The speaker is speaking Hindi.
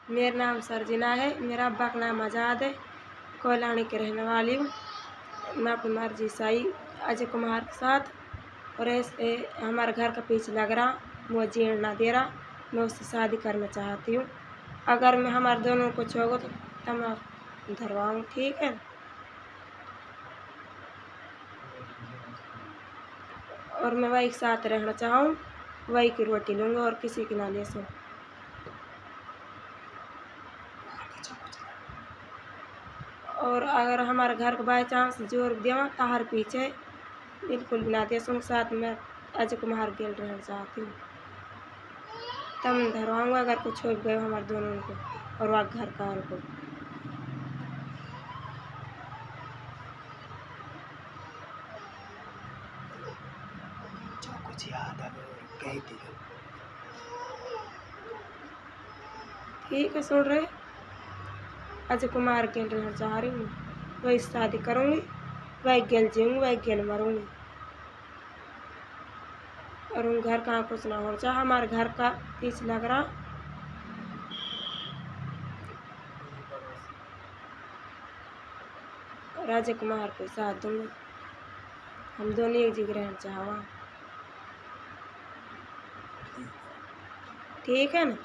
मेरा नाम सरजीना है। मेरा अब्बा का नाम आज़ाद है। कोयलानी के रहने वाली हूँ। मैं अपनी मर्जी से आई अजय कुमार के साथ, और ऐसे हमारे घर का पीछे लग रहा, वो जीण ना दे रहा। मैं उससे शादी करना चाहती हूँ। अगर मैं हमारे दोनों को छोड़ो तो मैं धरवाऊँ, ठीक है। और मैं वही के साथ रहना चाहूँ, वही की रोटी लूँगा और किसी की ना ले सकूँ। और अगर हमारे घर का बाई चांस जोर देवा तार पीछे बिल्कुल भी ना दे सुन साथ में अजय कुमार गेल रहना चाहती हूँ। तब धरवाऊँगा अगर कुछ हो गए हमारे दोनों को और वह घर का को। जो कुछ याद है कह दी। ठीक है, सुन रहे अजय कुमार गेल रहना चाह रही हूँ, वही शादी करूँगी, वही गेल जीऊँगी, वही गेल मरूँगी। और उन घर का कुछ ना हो चाहे हमारे घर का पीछे लग रहा। और अजय कुमार को साथ दूँगी। हम दोनों एक जगह रहना चाहवा, ठीक है ना।